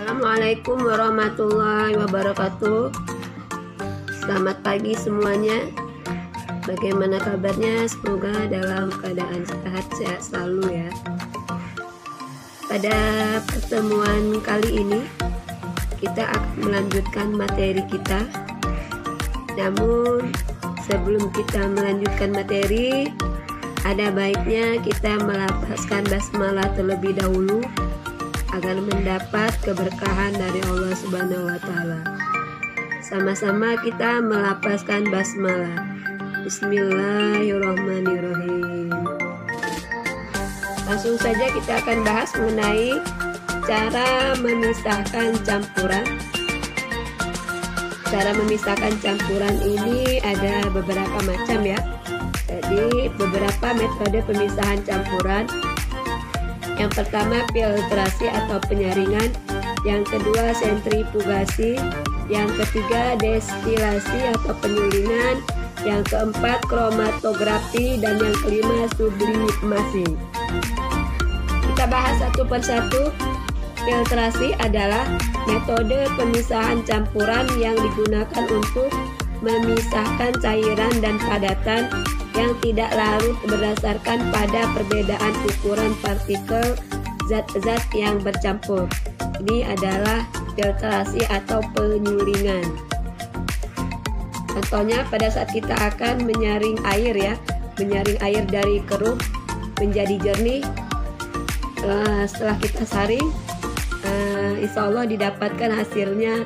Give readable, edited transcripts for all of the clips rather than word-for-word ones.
Assalamualaikum warahmatullahi wabarakatuh. Selamat pagi semuanya. Bagaimana kabarnya? Semoga dalam keadaan sehat selalu ya. Pada pertemuan kali ini kita akan melanjutkan materi kita. Namun sebelum kita melanjutkan materi, ada baiknya kita melafazkan basmalah terlebih dahulu agar mendapat keberkahan dari Allah Subhanahu wa taala. Sama-sama kita melafazkan basmalah. Bismillahirrahmanirrahim. Langsung saja kita akan bahas mengenai cara memisahkan campuran. Cara memisahkan campuran ini ada beberapa macam ya. Jadi beberapa metode pemisahan campuran. Yang pertama filtrasi atau penyaringan, yang kedua sentrifugasi, yang ketiga destilasi atau penyulingan, yang keempat kromatografi, dan yang kelima sublimasi. Kita bahas satu persatu. Filtrasi adalah metode pemisahan campuran yang digunakan untuk memisahkan cairan dan padatan yang tidak larut berdasarkan pada perbedaan ukuran partikel zat-zat yang bercampur. Ini adalah filtrasi atau penyulingan. Contohnya pada saat kita akan menyaring air ya, menyaring air dari keruh menjadi jernih. Setelah kita saring, insya Allah didapatkan hasilnya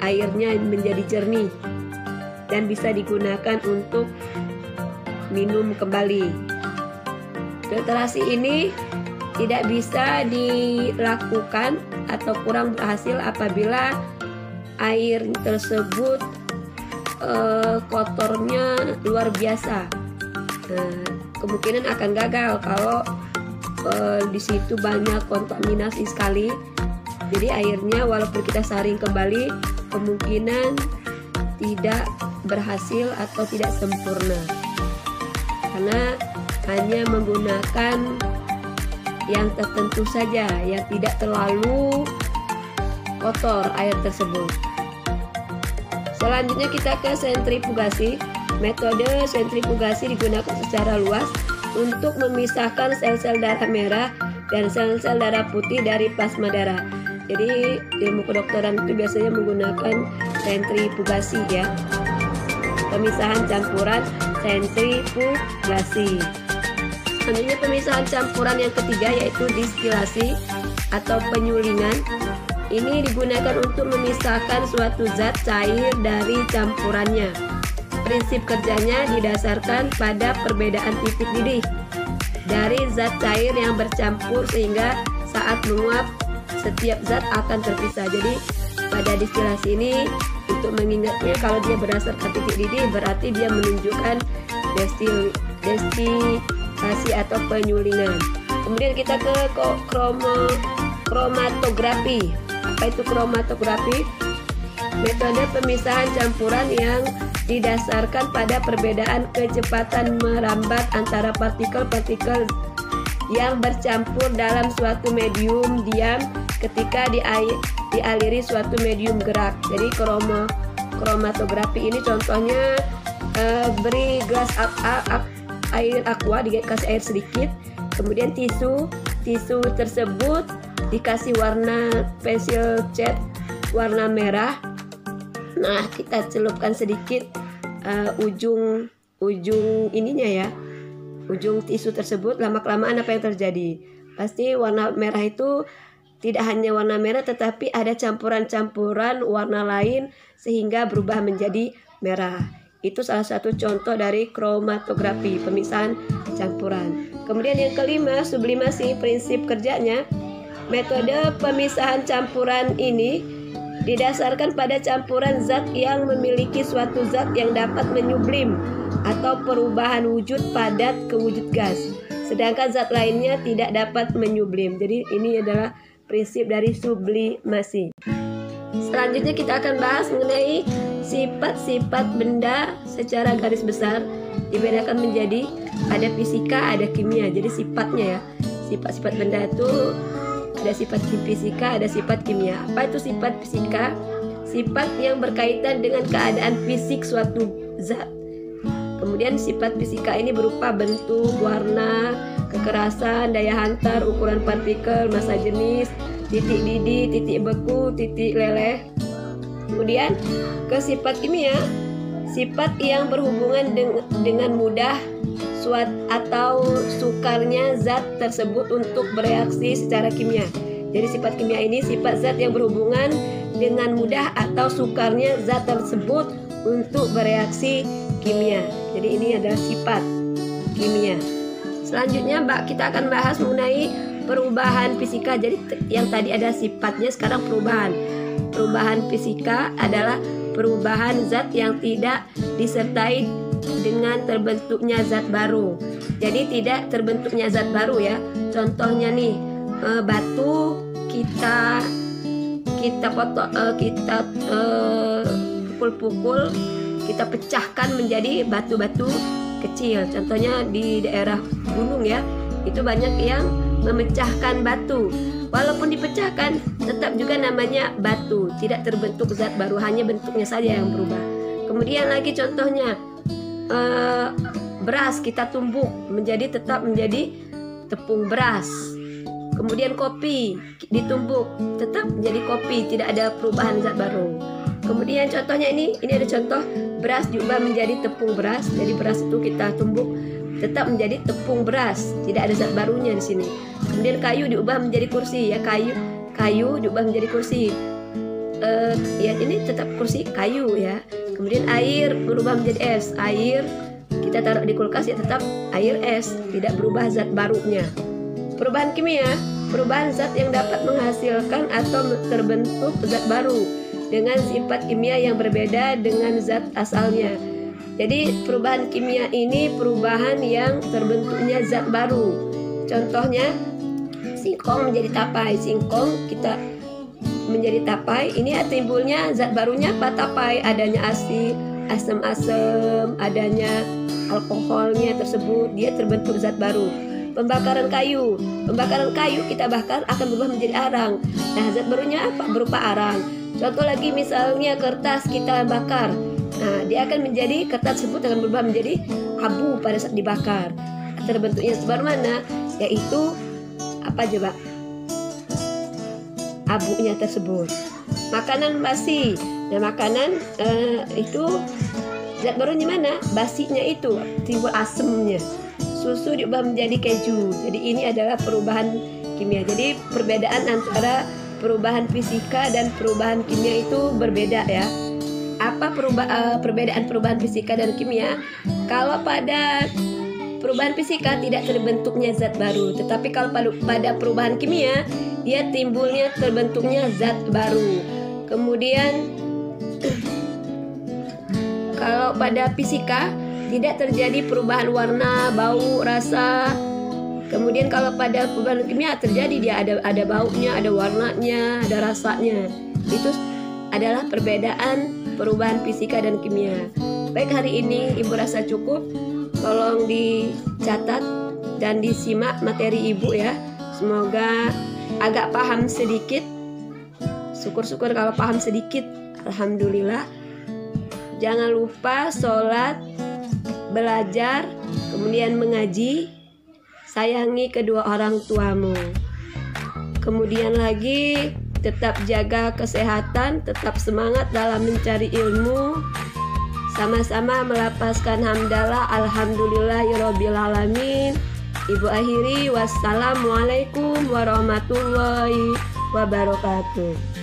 airnya menjadi jernih dan bisa digunakan untuk minum kembali. Filtrasi ini tidak bisa dilakukan atau kurang berhasil apabila air tersebut kotornya luar biasa. Kemungkinan akan gagal kalau di situ banyak kontaminasi sekali. Jadi airnya walaupun kita saring kembali, kemungkinan tidak berhasil atau tidak sempurna, karena hanya menggunakan yang tertentu saja, yang tidak terlalu kotor air tersebut. Selanjutnya kita ke sentrifugasi. Metode sentrifugasi digunakan secara luas untuk memisahkan sel-sel darah merah dan sel-sel darah putih dari plasma darah. Jadi ilmu kedokteran itu biasanya menggunakan sentrifugasi ya. Pemisahan campuran sentrifugasi. Selanjutnya pemisahan campuran yang ketiga yaitu distilasi atau penyulingan. Ini digunakan untuk memisahkan suatu zat cair dari campurannya. Prinsip kerjanya didasarkan pada perbedaan titik didih dari zat cair yang bercampur sehingga saat menguap setiap zat akan terpisah. Jadi pada distilasi ini untuk mengingatnya, kalau dia berdasarkan titik didih berarti dia menunjukkan destilasi atau penyulingan. Kemudian kita ke kromatografi. Apa itu kromatografi? Metode pemisahan campuran yang didasarkan pada perbedaan kecepatan merambat antara partikel-partikel yang bercampur dalam suatu medium diam ketika dialiri suatu medium gerak. Jadi kromatografi ini contohnya beri gelas air aqua, dikasih air sedikit, kemudian tisu tersebut dikasih warna pensil cat warna merah. Nah, kita celupkan sedikit ujung ininya ya, ujung tisu tersebut. Lama-kelamaan apa yang terjadi? Pasti warna merah itu tidak hanya warna merah, tetapi ada campuran-campuran warna lain sehingga berubah menjadi merah. Itu salah satu contoh dari kromatografi, pemisahan campuran. Kemudian yang kelima, sublimasi. Prinsip kerjanya, metode pemisahan campuran ini didasarkan pada campuran zat yang memiliki suatu zat yang dapat menyublim atau perubahan wujud padat ke wujud gas, sedangkan zat lainnya tidak dapat menyublim. Jadi ini adalah prinsip dari sublimasi. Selanjutnya kita akan bahas mengenai sifat-sifat benda secara garis besar. Dibedakan menjadi ada fisika, ada kimia. Jadi sifatnya ya, sifat-sifat benda itu Ada sifat fisika, ada sifat kimia. Apa itu sifat fisika? Sifat yang berkaitan dengan keadaan fisik suatu zat. Kemudian sifat fisika ini berupa bentuk, warna, kekerasan, daya hantar, ukuran partikel, massa jenis, titik didih, titik beku, titik leleh. Kemudian ke sifat kimia, sifat yang berhubungan dengan mudah atau sukarnya zat tersebut untuk bereaksi secara kimia. Jadi sifat kimia ini sifat zat yang berhubungan dengan mudah atau sukarnya zat tersebut untuk bereaksi kimia. Jadi ini adalah sifat kimia. Selanjutnya kita akan bahas mengenai perubahan fisika. Jadi yang tadi ada sifatnya, sekarang perubahan. Perubahan fisika adalah perubahan zat yang tidak disertai dengan terbentuknya zat baru. Jadi tidak terbentuknya zat baru ya. Contohnya nih, batu kita pukul-pukul, kita pecahkan menjadi batu-batu kecil. Contohnya di daerah gunung ya, itu banyak yang memecahkan batu. Walaupun dipecahkan, tetap juga namanya batu, tidak terbentuk zat baru, hanya bentuknya saja yang berubah. Kemudian lagi contohnya, beras kita tumbuk tetap menjadi tepung beras. Kemudian kopi ditumbuk tetap menjadi kopi, tidak ada perubahan zat baru. Kemudian contohnya ini ada contoh beras diubah menjadi tepung beras. Jadi beras itu kita tumbuk tetap menjadi tepung beras, tidak ada zat barunya di sini. Kemudian kayu diubah menjadi kursi ya, kayu diubah menjadi kursi. Ya ini tetap kursi kayu ya. Kemudian air berubah menjadi es. Air kita taruh di kulkas ya tetap air es, tidak berubah zat barunya. Perubahan kimia, perubahan zat yang dapat menghasilkan atau terbentuk zat baru dengan sifat kimia yang berbeda dengan zat asalnya. Jadi perubahan kimia ini perubahan yang terbentuknya zat baru. Contohnya singkong menjadi tapai. Singkong kita menjadi tapai, ini timbulnya zat barunya apa? Tapai, adanya asam-asam, adanya alkoholnya tersebut, dia terbentuk zat baru. Pembakaran kayu kita bakar akan berubah menjadi arang. Nah, zat barunya apa? Berupa arang. Contoh lagi misalnya kertas kita bakar. Nah, dia akan menjadi, kertas tersebut akan berubah menjadi abu pada saat dibakar. Terbentuknya zat baru mana? Yaitu apa coba? Abunya tersebut. Makanan basi. Nah, makanan itu zat barunya mana? Basinya itu timbul asemnya. Susu diubah menjadi keju. Jadi ini adalah perubahan kimia. Jadi perbedaan antara perubahan fisika dan perubahan kimia itu berbeda ya. Apa perbedaan perubahan fisika dan kimia? Kalau pada perubahan fisika tidak terbentuknya zat baru, tetapi kalau pada perubahan kimia dia terbentuknya zat baru. Kemudian kalau pada fisika tidak terjadi perubahan warna, bau, rasa. Kemudian kalau pada perubahan kimia terjadi, dia ada baunya, ada warnanya, ada rasanya. Itu adalah perbedaan perubahan fisika dan kimia. Baik, hari ini Ibu rasa cukup. Tolong dicatat dan disimak materi Ibu ya. Semoga agak paham sedikit. Syukur-syukur kalau paham sedikit. Alhamdulillah. Jangan lupa sholat, belajar, kemudian mengaji, sayangi kedua orang tuamu. Kemudian lagi tetap jaga kesehatan, tetap semangat dalam mencari ilmu. Sama-sama melapaskan hamdalah alhamdulillahirabbil alamin. Ibu akhiri, wassalamualaikum warahmatullahi wabarakatuh.